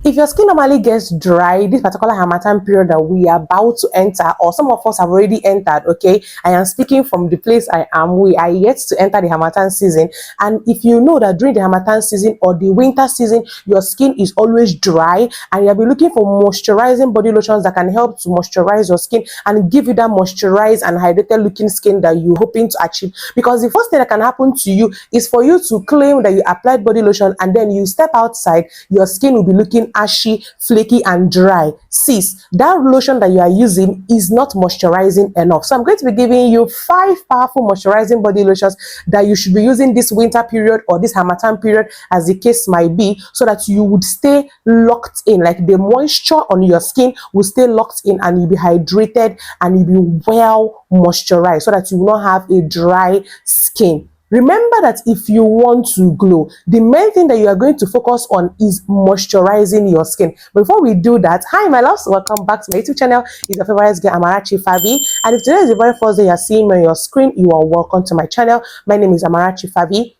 If your skin normally gets dry, this particular harmattan period that we are about to enter, or some of us have already entered, okay, I am speaking from the place I am, we are yet to enter the harmattan season. And if you know that during the harmattan season or the winter season, your skin is always dry, and you'll be looking for moisturizing body lotions that can help to moisturize your skin and give you that moisturized and hydrated looking skin that you're hoping to achieve. Because the first thing that can happen to you is for you to claim that you applied body lotion, and then you step outside, your skin will be looking ashy, flaky, and dry. Sis, that lotion that you are using is not moisturizing enough. So I'm going to be giving you 5 powerful moisturizing body lotions that you should be using this winter period or this harmattan period, as the case might be, so that you would stay locked in, like the moisture on your skin will stay locked in, and you'll be hydrated and you'll be well moisturized, so that you will not have a dry skin. Remember that if you want to glow, the main thing that you are going to focus on is moisturizing your skin. Before we do that, hi my loves, welcome back to my YouTube channel. It's your favorite girl, Amarachi Favy. And if today is the very first day you are seeing me on your screen, you are welcome to my channel. My name is Amarachi Favy.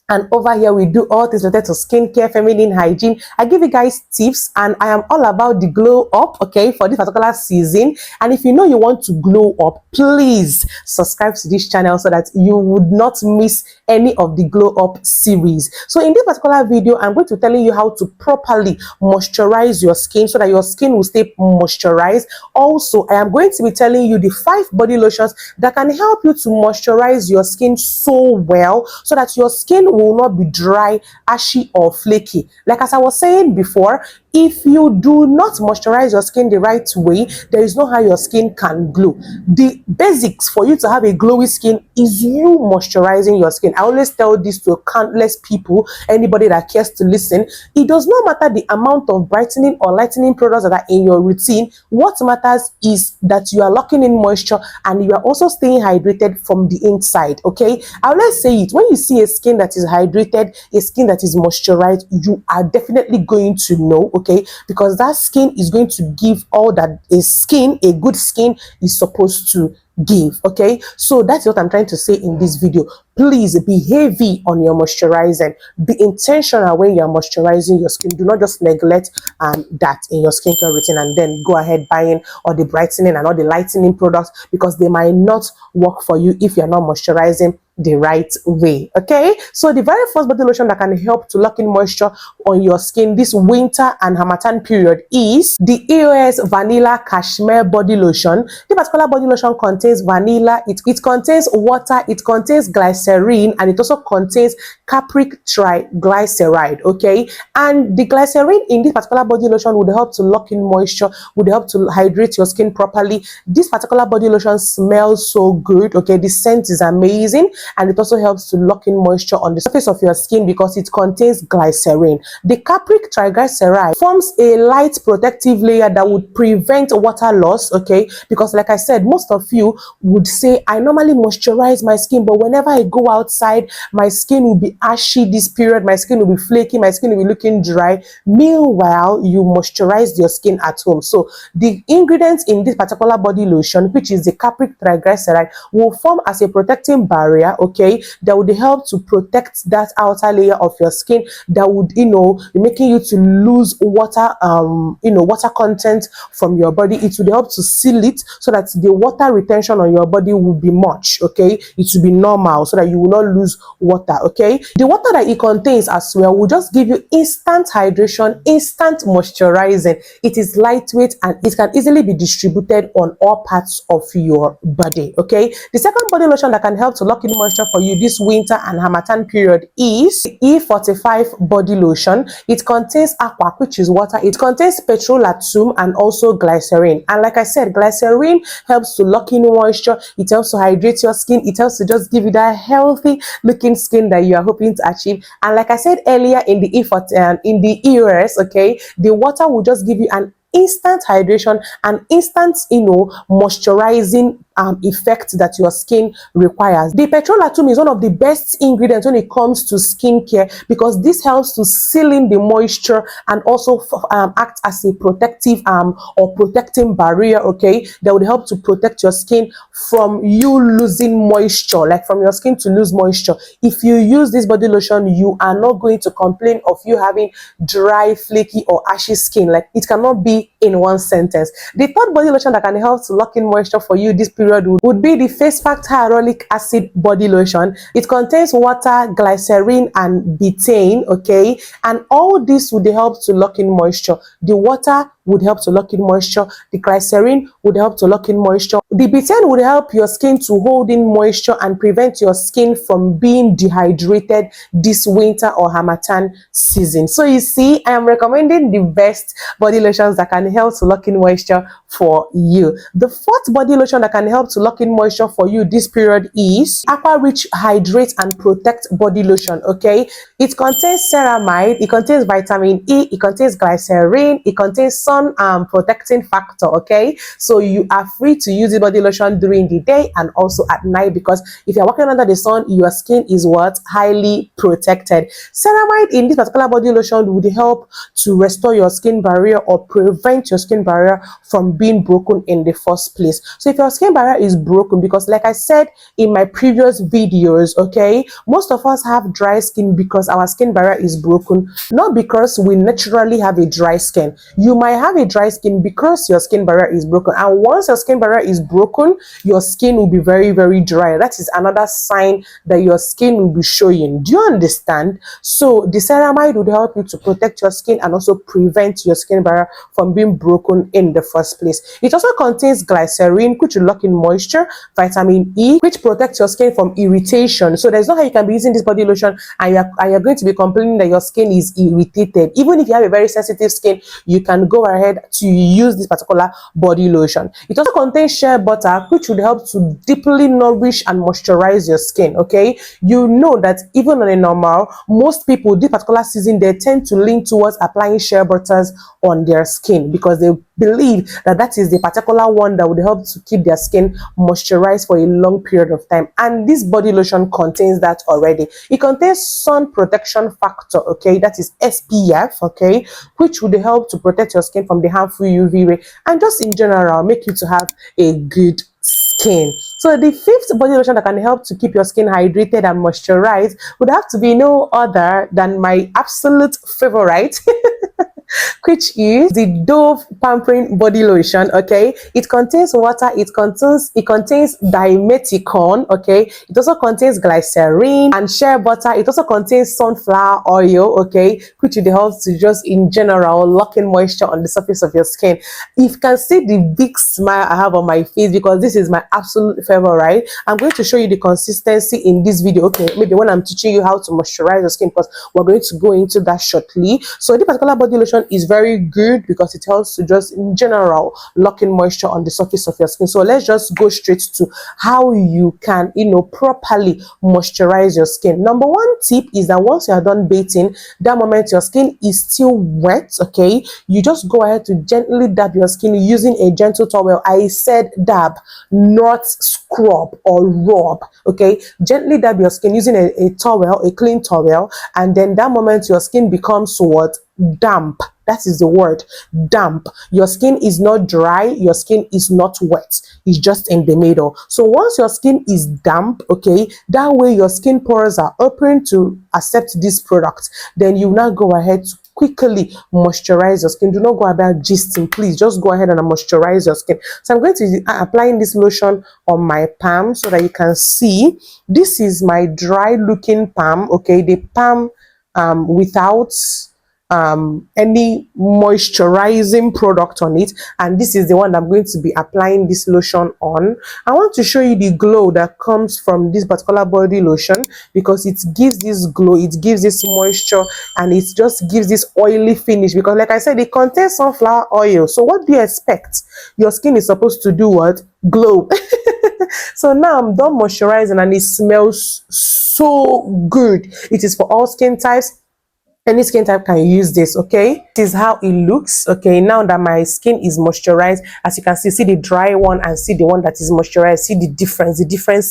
And over here, we do all things related to skincare, feminine hygiene. I give you guys tips, and I am all about the glow up, okay, for this particular season. And if you know you want to glow up, please subscribe to this channel so that you would not miss any of the glow up series. So in this particular video, I'm going to tell you how to properly moisturize your skin so that your skin will stay moisturized. Also, I am going to be telling you the 5 body lotions that can help you to moisturize your skin so well, so that your skin will not be dry, ashy, or flaky. Like as I was saying before, if you do not moisturize your skin the right way, there is no how your skin can glow. The basics for you to have a glowy skin is you moisturizing your skin. I always tell this to countless people, anybody that cares to listen. It does not matter the amount of brightening or lightening products that are in your routine. What matters is that you are locking in moisture and you are also staying hydrated from the inside, okay? I always say it, when you see a skin that is hydrated, a skin that is moisturized, you are definitely going to know, okay, because that skin is going to give all that a good skin is supposed to give, okay? So that's what I'm trying to say in this video. Please be heavy on your moisturizing. Be intentional when you're moisturizing your skin. Do not just neglect that in your skincare routine and then go ahead buying all the brightening and all the lightening products, because they might not work for you if you're not moisturizing the right way, okay? So the very first body lotion that can help to lock in moisture on your skin this winter and harmattan period is the EOS Vanilla Cashmere Body Lotion. The particular body lotion contains vanilla, it contains water, it contains glycerin, and it also contains capric triglyceride, okay? And the glycerin in this particular body lotion would help to lock in moisture, would help to hydrate your skin properly. This particular body lotion smells so good, okay? The scent is amazing, and it also helps to lock in moisture on the surface of your skin because it contains glycerin. The capric triglyceride forms a light protective layer that would prevent water loss, okay? Because like I said, most of you would say, I normally moisturize my skin, but whenever I go outside, my skin will be ashy this period, my skin will be flaky, my skin will be looking dry. Meanwhile, you moisturize your skin at home. So the ingredients in this particular body lotion, which is the capric triglyceride, will form as a protecting barrier, okay, that would help to protect that outer layer of your skin that would, you know, be making you to lose water, water content from your body. It would help to seal it so that the water retention on your body will be much, okay? It will be normal so that you will not lose water, okay? The water that it contains as well will just give you instant hydration, instant moisturizing. It is lightweight and it can easily be distributed on all parts of your body, okay? The second body lotion that can help to lock in moisture for you this winter and harmattan period is E45 Body Lotion. It contains Aqua, which is water. It contains petrolatum and also glycerin. And like I said, glycerin helps to lock in moisture. It helps to hydrate your skin. It helps to just give you that healthy looking skin that you are hoping to achieve. And like I said earlier, in the EOS, okay, the water will just give you an instant hydration and instant, moisturizing effect that your skin requires. The petrolatum is one of the best ingredients when it comes to skincare because this helps to seal in the moisture and also act as a protective or protecting barrier, okay, that would help to protect your skin from you losing moisture, like from your skin to lose moisture. If you use this body lotion, you are not going to complain of you having dry, flaky or ashy skin. Like, it cannot be in one sentence. The third body lotion that can help to lock in moisture for you this period would be the Face Factor Hyaluronic Acid Body Lotion. It contains water, glycerin and betaine, okay, and all this would help to lock in moisture. The water would help to lock in moisture. The glycerin would help to lock in moisture. The betaine would help your skin to hold in moisture and prevent your skin from being dehydrated this winter or harmattan season. So you see, I am recommending the best body lotions that can help to lock in moisture for you. The fourth body lotion that can help to lock in moisture for you this period is Aqua Rich Hydrate and Protect Body Lotion, okay? It contains ceramide, it contains vitamin E, it contains glycerin, it contains sun protecting factor, okay? So you are free to use the body lotion during the day and also at night, because if you're walking under the sun, your skin is what? Highly protected. Ceramide in this particular body lotion would help to restore your skin barrier or prevent your skin barrier from being broken in the first place. So if your skin barrier is broken, because like I said in my previous videos, okay, most of us have dry skin because our skin barrier is broken, not because we naturally have a dry skin. You might have a dry skin because your skin barrier is broken, and once your skin barrier is broken, your skin will be very, very dry. That is another sign that your skin will be showing. Do you understand? So the ceramide would help you to protect your skin and also prevent your skin barrier from being broken in the first place. It also contains glycerin, which will lock in moisture, vitamin E, which protects your skin from irritation. So there's no how you can be using this body lotion and you're going to be complaining that your skin is irritated. Even if you have a very sensitive skin, you can go ahead to use this particular body lotion. It also contains shea butter, which would help to deeply nourish and moisturize your skin, okay? You know that even on a normal, most people this particular season, they tend to lean towards applying shea butters on their skin because they believe that that is the particular one that would help to keep their skin moisturized for a long period of time, and this body lotion contains that already. It contains sun protection factor, okay, that is SPF, okay, which would help to protect your skin from the harmful UV ray and just in general make you to have a good skin. So the fifth body lotion that can help to keep your skin hydrated and moisturized would have to be no other than my absolute favorite which is the Dove Pampering Body Lotion, okay? It contains water, it contains dimethicone, okay? It also contains glycerin and shea butter. It also contains sunflower oil, okay? Which helps to just in general lock in moisture on the surface of your skin. If you can see the big smile I have on my face because this is my absolute favorite, I'm going to show you the consistency in this video, okay? Maybe when I'm teaching you how to moisturize your skin, because we're going to go into that shortly. So this particular body lotion is very good because it helps to just in general lock in moisture on the surface of your skin. So let's just go straight to how you can, properly moisturize your skin. Number one tip is that once you are done bathing, that moment your skin is still wet, okay, you just go ahead to gently dab your skin using a gentle towel. I said dab, not scrub or rub, okay? Gently dab your skin using a towel, a clean towel, and then that moment your skin becomes what? Damp. That is the word, damp. Your skin is not dry, your skin is not wet, it's just in the middle. So once your skin is damp, okay, that way your skin pores are open to accept this product, then you now go ahead to quickly moisturize your skin. Do not go about gisting, please just go ahead and moisturize your skin. So I'm going to be applying this lotion on my palm so that you can see. This is my dry looking palm, okay, the palm without any moisturizing product on it, and this is the one I'm going to be applying this lotion on. I want to show you the glow that comes from this particular body lotion because it gives this glow, it gives this moisture, and it just gives this oily finish because like I said, it contains sunflower oil. So what do you expect? Your skin is supposed to do what? Glow. So now I'm done moisturizing and it smells so good. It is for all skin types. Any skin type can use this. Okay, this is how it looks. Okay, now that my skin is moisturized, as you can see the dry one and see the one that is moisturized. See the difference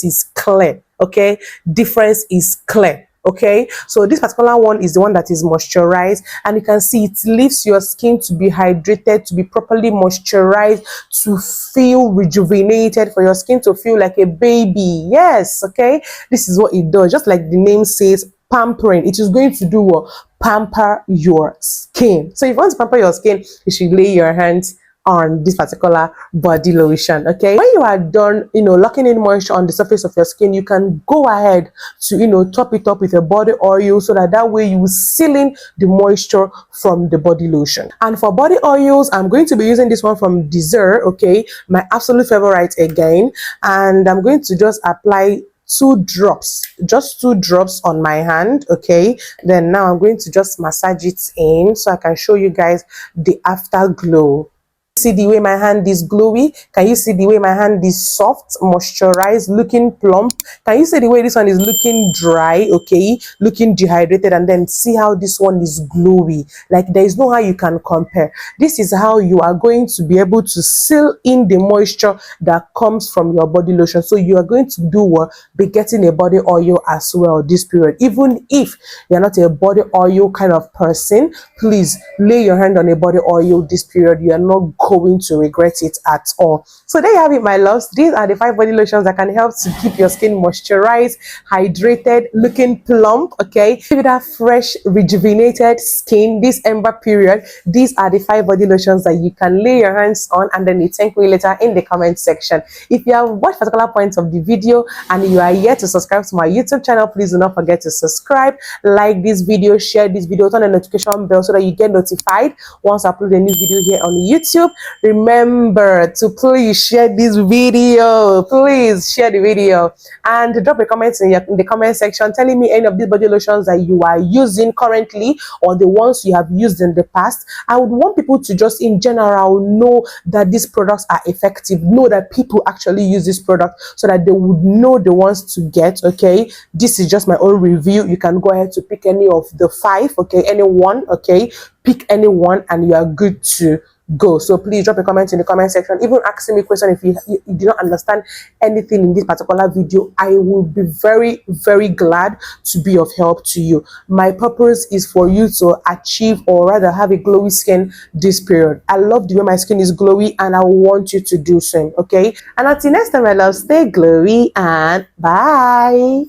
is clear. Okay, difference is clear. Okay, so this particular one is the one that is moisturized, and you can see it leaves your skin to be hydrated, to be properly moisturized, to feel rejuvenated, for your skin to feel like a baby. Yes, okay, this is what it does. Just like the name says, pampering. It is going to do what? Pamper your skin. So if you want to pamper your skin, you should lay your hands on this particular body lotion. Okay, when you are done, locking in moisture on the surface of your skin, you can go ahead to top it up with a body oil, so that way you will seal in the moisture from the body lotion. And for body oils, I'm going to be using this one from Desert. Okay, my absolute favorite again, and I'm going to just apply 2 drops, just 2 drops on my hand. Okay, then now I'm going to just massage it in so I can show you guys the afterglow. See the way my hand is glowy? Can you see the way my hand is soft, moisturized, looking plump? Can you see the way this one is looking dry, okay, looking dehydrated? And then see how this one is glowy. Like, there is no how you can compare. This is how you are going to be able to seal in the moisture that comes from your body lotion. So you are going to do what? Be getting a body oil as well this period. Even if you're not a body oil kind of person, please lay your hand on a body oil this period. You are not going to regret it at all. So there you have it, my loves. These are the 5 body lotions that can help to keep your skin moisturized, hydrated, looking plump. Okay, give that fresh, rejuvenated skin this ember period. These are the 5 body lotions that you can lay your hands on, and then you thank me later in the comment section. If you have watched particular points of the video and you are yet to subscribe to my YouTube channel, please do not forget to subscribe, like this video, share this video, turn the notification bell so that you get notified once I upload a new video here on YouTube. Remember to please share this video. Please share the video and drop a comment in the comment section telling me any of these body lotions that you are using currently, or the ones you have used in the past. I would want people to just in general know that these products are effective, know that people actually use this product, so that they would know the ones to get. Okay, this is just my own review. You can go ahead to pick any of the 5. Okay, any one. Okay, pick any one and you are good to go. So please drop a comment in the comment section, even asking me a question if you do not understand anything in this particular video. I will be very, very glad to be of help to you. My purpose is for you to achieve, or rather have, a glowy skin this period. I love the way my skin is glowy, and I want you to do same. Okay, and until next time, my love, stay glowy and bye.